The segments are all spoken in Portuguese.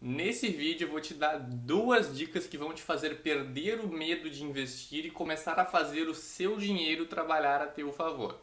Nesse vídeo eu vou te dar duas dicas que vão te fazer perder o medo de investir e começar a fazer o seu dinheiro trabalhar a teu favor.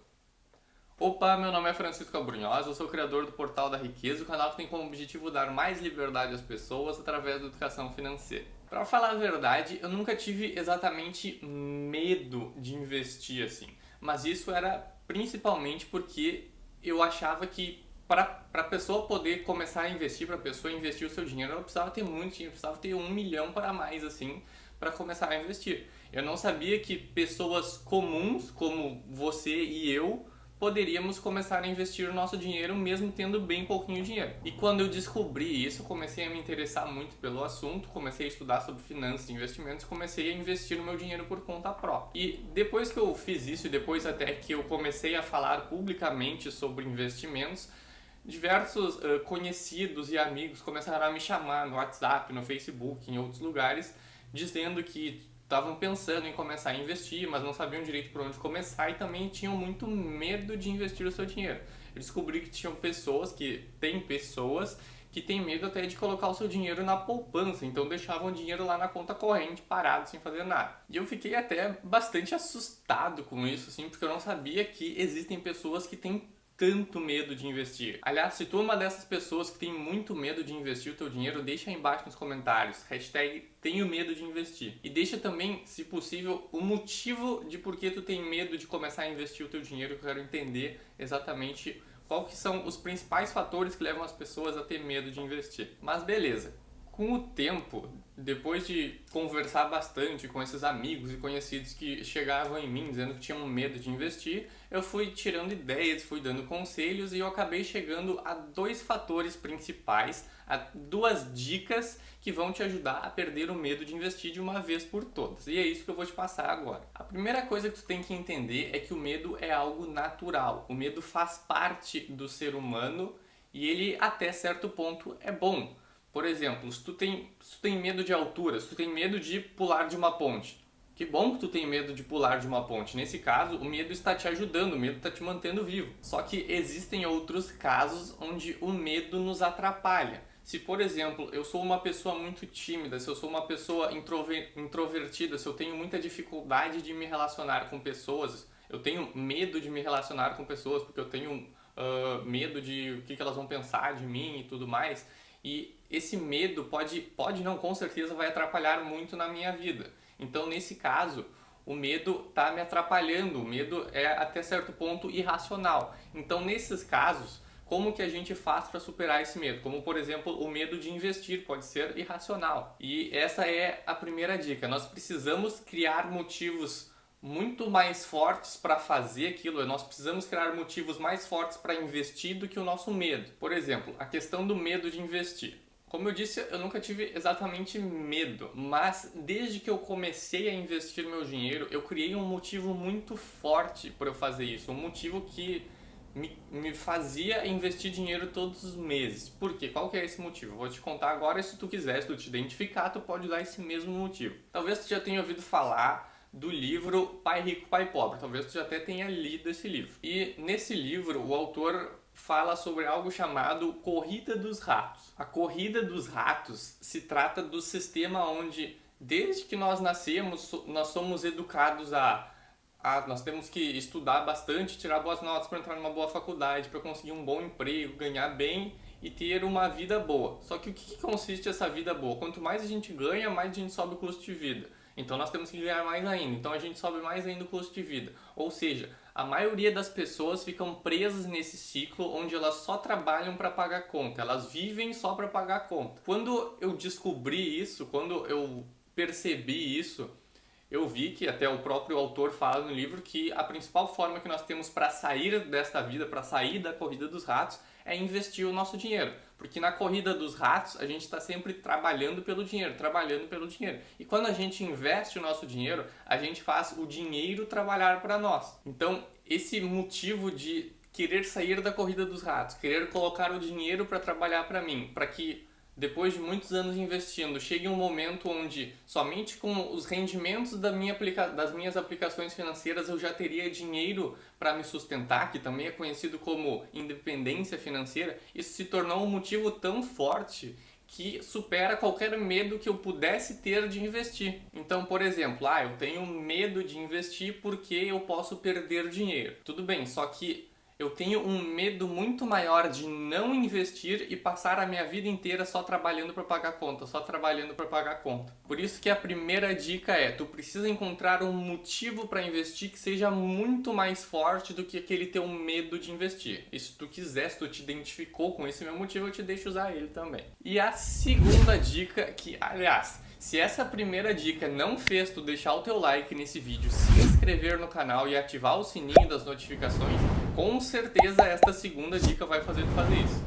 Opa, meu nome é Francisco Abrunhosa, eu sou o criador do Portal da Riqueza, o canal que tem como objetivo dar mais liberdade às pessoas através da educação financeira. Para falar a verdade, eu nunca tive exatamente medo de investir assim, mas isso era principalmente porque eu achava que para a pessoa poder começar a investir, para a pessoa investir o seu dinheiro, ela precisava ter muito dinheiro, precisava ter 1 milhão para mais assim, para começar a investir. Eu não sabia que pessoas comuns como você e eu poderíamos começar a investir o nosso dinheiro mesmo tendo bem pouquinho dinheiro. E quando eu descobri isso, comecei a me interessar muito pelo assunto, comecei a estudar sobre finanças e investimentos, comecei a investir o meu dinheiro por conta própria. E depois que eu fiz isso e depois até que eu comecei a falar publicamente sobre investimentos, diversos conhecidos e amigos começaram a me chamar no WhatsApp, no Facebook, em outros lugares, dizendo que estavam pensando em começar a investir, mas não sabiam direito por onde começar e também tinham muito medo de investir o seu dinheiro. Eu descobri que tinham pessoas que têm medo até de colocar o seu dinheiro na poupança, então deixavam o dinheiro lá na conta corrente parado sem fazer nada. E eu fiquei até bastante assustado com isso, assim, porque eu não sabia que existem pessoas que têm tanto medo de investir. Aliás, se tu é uma dessas pessoas que tem muito medo de investir o teu dinheiro, deixa aí embaixo nos comentários, hashtag tenho medo de investir. E deixa também, se possível, o motivo de por que tu tem medo de começar a investir o teu dinheiro, eu quero entender exatamente qual que são os principais fatores que levam as pessoas a ter medo de investir. Mas beleza. Com o tempo, depois de conversar bastante com esses amigos e conhecidos que chegavam em mim dizendo que tinham medo de investir, eu fui tirando ideias, fui dando conselhos e eu acabei chegando a dois fatores principais, a duas dicas que vão te ajudar a perder o medo de investir de uma vez por todas. E é isso que eu vou te passar agora. A primeira coisa que tu tem que entender é que o medo é algo natural. O medo faz parte do ser humano e ele até certo ponto é bom. Por exemplo, se tu tem medo de altura, se tu tem medo de pular de uma ponte, que bom que tu tem medo de pular de uma ponte. Nesse caso, o medo está te ajudando, o medo está te mantendo vivo. Só que existem outros casos onde o medo nos atrapalha. Se, por exemplo, eu sou uma pessoa muito tímida, se eu sou uma pessoa introvertida, se eu tenho muita dificuldade de me relacionar com pessoas, eu tenho medo de me relacionar com pessoas porque eu tenho medo de o que elas vão pensar de mim e tudo mais. E esse medo pode não, com certeza vai atrapalhar muito na minha vida. Então, nesse caso, o medo está me atrapalhando, o medo é até certo ponto irracional. Então, nesses casos, como que a gente faz para superar esse medo? Como, por exemplo, o medo de investir pode ser irracional. E essa é a primeira dica. Nós precisamos criar motivos muito mais fortes para fazer aquilo, nós precisamos criar motivos mais fortes para investir do que o nosso medo. Por exemplo, a questão do medo de investir. Como eu disse, eu nunca tive exatamente medo, mas desde que eu comecei a investir meu dinheiro, eu criei um motivo muito forte para eu fazer isso, um motivo que me fazia investir dinheiro todos os meses. Por quê? Qual que é esse motivo? Vou te contar agora, e se tu quiser, se tu te identificar, tu pode dar esse mesmo motivo. Talvez tu já tenha ouvido falar do livro Pai Rico, Pai Pobre. Talvez tu já até tenha lido esse livro. E nesse livro, o autor fala sobre algo chamado Corrida dos Ratos. A Corrida dos Ratos se trata do sistema onde, desde que nós nascemos, nós somos educados nós temos que estudar bastante, tirar boas notas para entrar numa boa faculdade, para conseguir um bom emprego, ganhar bem e ter uma vida boa. Só que o que consiste essa vida boa? Quanto mais a gente ganha, mais a gente sobe o custo de vida. Então nós temos que ganhar mais ainda, então a gente sobe mais ainda o custo de vida. Ou seja, a maioria das pessoas ficam presas nesse ciclo onde elas só trabalham para pagar conta, elas vivem só para pagar conta. Quando eu descobri isso, quando eu percebi isso, eu vi que até o próprio autor fala no livro que a principal forma que nós temos para sair desta vida, para sair da corrida dos ratos, é investir o nosso dinheiro. Porque na corrida dos ratos, a gente está sempre trabalhando pelo dinheiro, trabalhando pelo dinheiro. E quando a gente investe o nosso dinheiro, a gente faz o dinheiro trabalhar para nós. Então, esse motivo de querer sair da corrida dos ratos, querer colocar o dinheiro para trabalhar para mim, para que depois de muitos anos investindo, chega um momento onde somente com os rendimentos das minhas aplicações financeiras eu já teria dinheiro para me sustentar, que também é conhecido como independência financeira. Isso se tornou um motivo tão forte que supera qualquer medo que eu pudesse ter de investir. Então, por exemplo, eu tenho medo de investir porque eu posso perder dinheiro. Tudo bem, só que eu tenho um medo muito maior de não investir e passar a minha vida inteira só trabalhando para pagar conta, só trabalhando para pagar conta. Por isso que a primeira dica é, tu precisa encontrar um motivo para investir que seja muito mais forte do que aquele teu medo de investir. E se tu quiser, se tu te identificou com esse meu motivo, eu te deixo usar ele também. E a segunda dica, que aliás, se essa primeira dica não fez tu deixar o teu like nesse vídeo, se inscrever no canal e ativar o sininho das notificações, com certeza esta segunda dica vai fazer tu fazer isso.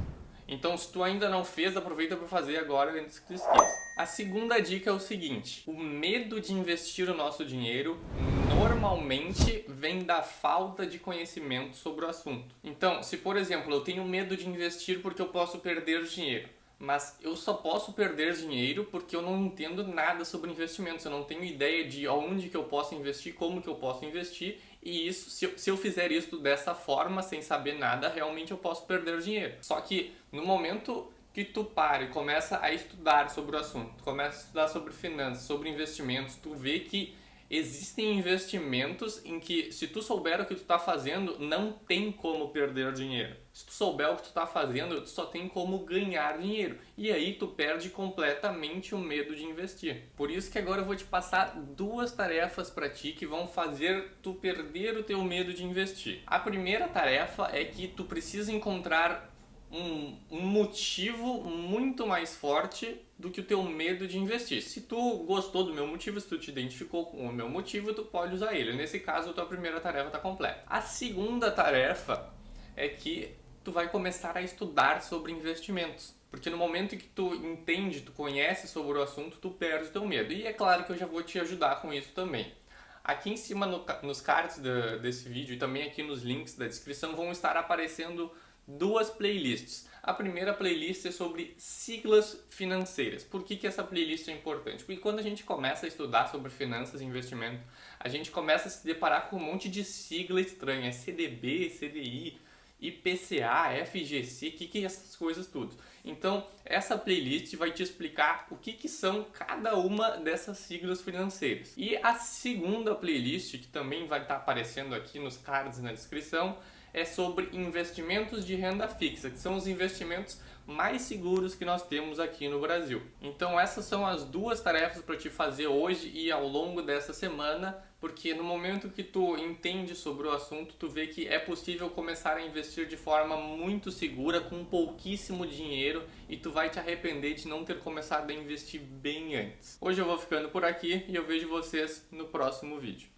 Então, se tu ainda não fez, aproveita para fazer agora antes que tu esqueça. A segunda dica é o seguinte: o medo de investir o nosso dinheiro normalmente vem da falta de conhecimento sobre o assunto. Então, se por exemplo, eu tenho medo de investir porque eu posso perder dinheiro, mas eu só posso perder dinheiro porque eu não entendo nada sobre investimentos, eu não tenho ideia de onde que eu posso investir, como que eu posso investir, e isso, se eu fizer isso dessa forma, sem saber nada, realmente eu posso perder dinheiro. Só que no momento que tu para e começa a estudar sobre o assunto, tu começa a estudar sobre finanças, sobre investimentos, tu vê que existem investimentos em que, se tu souber o que tu está fazendo, não tem como perder dinheiro. Se tu souber o que tu está fazendo, tu só tem como ganhar dinheiro. E aí tu perde completamente o medo de investir. Por isso que agora eu vou te passar duas tarefas para ti que vão fazer tu perder o teu medo de investir. A primeira tarefa é que tu precisa encontrar um motivo muito mais forte do que o teu medo de investir. Se tu gostou do meu motivo, se tu te identificou com o meu motivo, tu pode usar ele. Nesse caso, a tua primeira tarefa está completa. A segunda tarefa é que tu vai começar a estudar sobre investimentos. Porque no momento que tu entende, tu conhece sobre o assunto, tu perde o teu medo. E é claro que eu já vou te ajudar com isso também. Aqui em cima nos cards desse vídeo e também aqui nos links da descrição vão estar aparecendo duas playlists. A primeira playlist é sobre siglas financeiras. Por que essa playlist é importante? Porque quando a gente começa a estudar sobre finanças e investimento, a gente começa a se deparar com um monte de sigla estranha. CDB, CDI, IPCA, FGC, o que é essas coisas tudo. Então, essa playlist vai te explicar o que são cada uma dessas siglas financeiras. E a segunda playlist, que também vai estar aparecendo aqui nos cards na descrição, é sobre investimentos de renda fixa, que são os investimentos mais seguros que nós temos aqui no Brasil. Então essas são as duas tarefas para te fazer hoje e ao longo dessa semana, porque no momento que tu entende sobre o assunto, tu vê que é possível começar a investir de forma muito segura, com pouquíssimo dinheiro, e tu vai te arrepender de não ter começado a investir bem antes. Hoje eu vou ficando por aqui e eu vejo vocês no próximo vídeo.